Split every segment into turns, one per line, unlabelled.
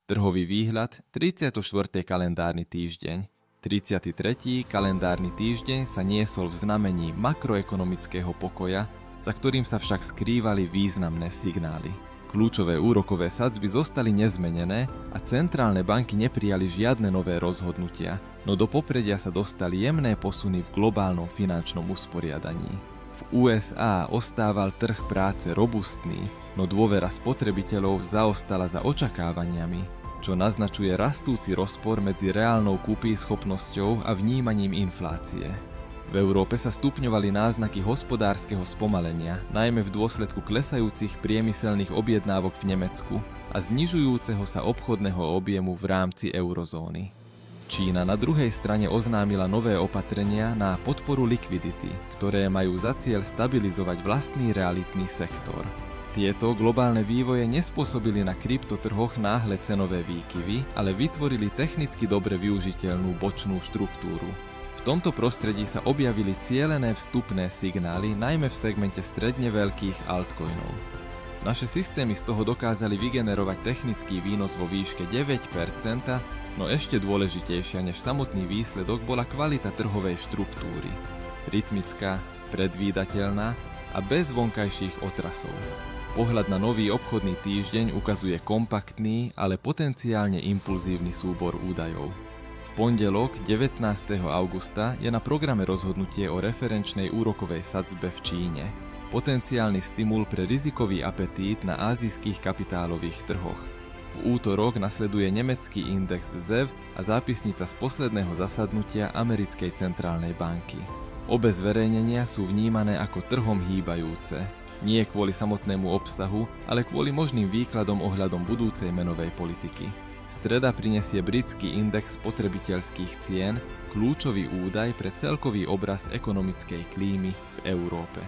Trhový výhľad 34. kalendárny týždeň. 33. kalendárny týždeň sa niesol v znamení makroekonomického pokoja, za ktorým sa však skrývali významné signály. Kľúčové úrokové sadzby zostali nezmenené a centrálne banky neprijali žiadne nové rozhodnutia, no do popredia sa dostali jemné posuny v globálnom finančnom usporiadaní. V USA ostával trh práce robustný, no dôvera spotrebiteľov zaostala za očakávaniami, čo naznačuje rastúci rozpor medzi reálnou kúpyschopnosťou a vnímaním inflácie. V Európe sa stupňovali náznaky hospodárskeho spomalenia, najmä v dôsledku klesajúcich priemyselných objednávok v Nemecku a znižujúceho sa obchodného objemu v rámci eurozóny. Čína na druhej strane oznámila nové opatrenia na podporu likvidity, ktoré majú za cieľ stabilizovať vlastný realitný sektor. Tieto globálne vývoje nespôsobili na kryptotrhoch náhle cenové výkyvy, ale vytvorili technicky dobre využiteľnú bočnú štruktúru. V tomto prostredí sa objavili cielené vstupné signály, najmä v segmente stredne veľkých altcoinov. Naše systémy z toho dokázali vygenerovať technický výnos vo výške 9%, no ešte dôležitejšia než samotný výsledok bola kvalita trhovej štruktúry. Rytmická, predvídateľná a bez vonkajších otrasov. Pohľad na nový obchodný týždeň ukazuje kompaktný, ale potenciálne impulzívny súbor údajov. V pondelok 19. augusta je na programe rozhodnutie o referenčnej úrokovej sadzbe v Číne. Potenciálny stimul pre rizikový apetít na ázijských kapitálových trhoch. V útorok nasleduje nemecký index ZEV a zápisnica z posledného zasadnutia Americkej centrálnej banky. Obe zverejnenia sú vnímané ako trhom hýbajúce. Nie kvôli samotnému obsahu, ale kvôli možným výkladom ohľadom budúcej menovej politiky. Streda prinesie britský index spotrebiteľských cien, kľúčový údaj pre celkový obraz ekonomickej klímy v Európe.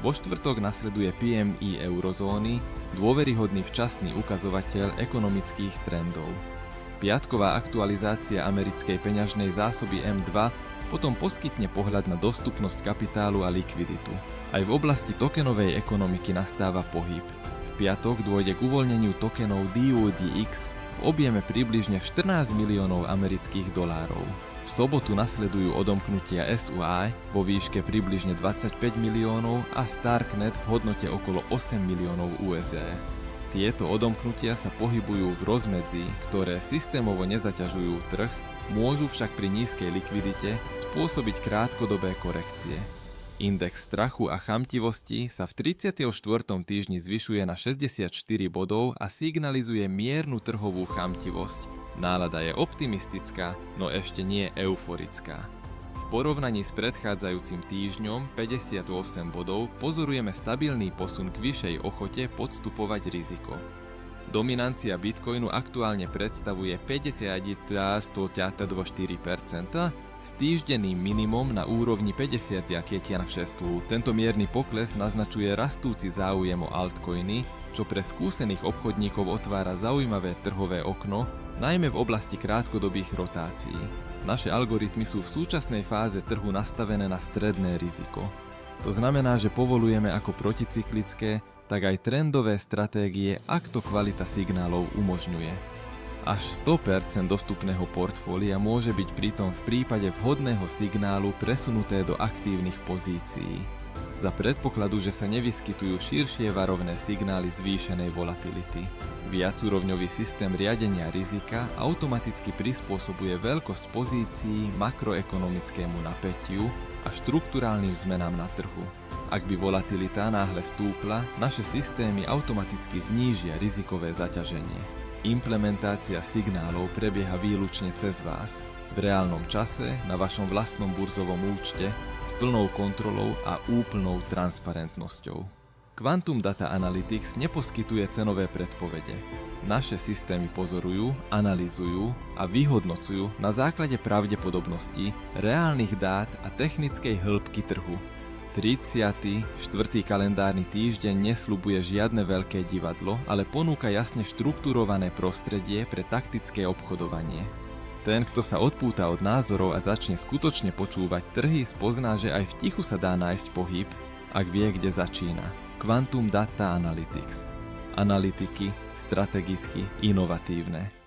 Vo štvrtok nasleduje PMI eurozóny, dôveryhodný včasný ukazovateľ ekonomických trendov. Piatková aktualizácia americkej peňažnej zásoby M2 potom poskytne pohľad na dostupnosť kapitálu a likviditu. Aj v oblasti tokenovej ekonomiky nastáva pohyb. V piatok dôjde k uvoľneniu tokenov DUDX v objeme približne 14 miliónov amerických dolárov. V sobotu nasledujú odomknutia SUI vo výške približne 25 miliónov a Starknet v hodnote okolo 8 miliónov USD. Tieto odomknutia sa pohybujú v rozmedzi, ktoré systémovo nezaťažujú trh, môžu však pri nízkej likvidite spôsobiť krátkodobé korekcie. Index strachu a chamtivosti sa v 34. týždni zvyšuje na 64 bodov a signalizuje miernu trhovú chamtivosť. Nálada je optimistická, no ešte nie euforická. V porovnaní s predchádzajúcim týždňom 58 bodov pozorujeme stabilný posun k vyššej ochote podstupovať riziko. Dominancia Bitcoinu aktuálne predstavuje 50,104%, s týždenným minimum na úrovni 50,6. Tento mierny pokles naznačuje rastúci záujem o altcoiny, čo pre skúsených obchodníkov otvára zaujímavé trhové okno, najmä v oblasti krátkodobých rotácií. Naše algoritmy sú v súčasnej fáze trhu nastavené na stredné riziko. To znamená, že povolujeme ako proticyklické, tak aj trendové stratégie, ak to kvalita signálov umožňuje. Až 100% dostupného portfólia môže byť pritom v prípade vhodného signálu presunuté do aktívnych pozícií. Za predpokladu, že sa nevyskytujú širšie varovné signály zvýšenej volatility. Viacúrovňový systém riadenia rizika automaticky prispôsobuje veľkosť pozícií makroekonomickému napätiu a štrukturálnym zmenám na trhu. Ak by volatilita náhle stúpla, naše systémy automaticky znížia rizikové zaťaženie. Implementácia signálov prebieha výlučne cez vás, v reálnom čase, na vašom vlastnom burzovom účte, s plnou kontrolou a úplnou transparentnosťou. Quantum Data Analytics neposkytuje cenové predpovede. Naše systémy pozorujú, analyzujú a vyhodnocujú na základe pravdepodobností, reálnych dát a technickej hĺbky trhu. 34. kalendárny týždeň nesľubuje žiadne veľké divadlo, ale ponúka jasne štrukturované prostredie pre taktické obchodovanie. Ten, kto sa odpúta od názorov a začne skutočne počúvať trhy, spozná, že aj v tichu sa dá nájsť pohyb, ak vie, kde začína. Quantum Data Analytics. Analytiky strategicky inovatívne.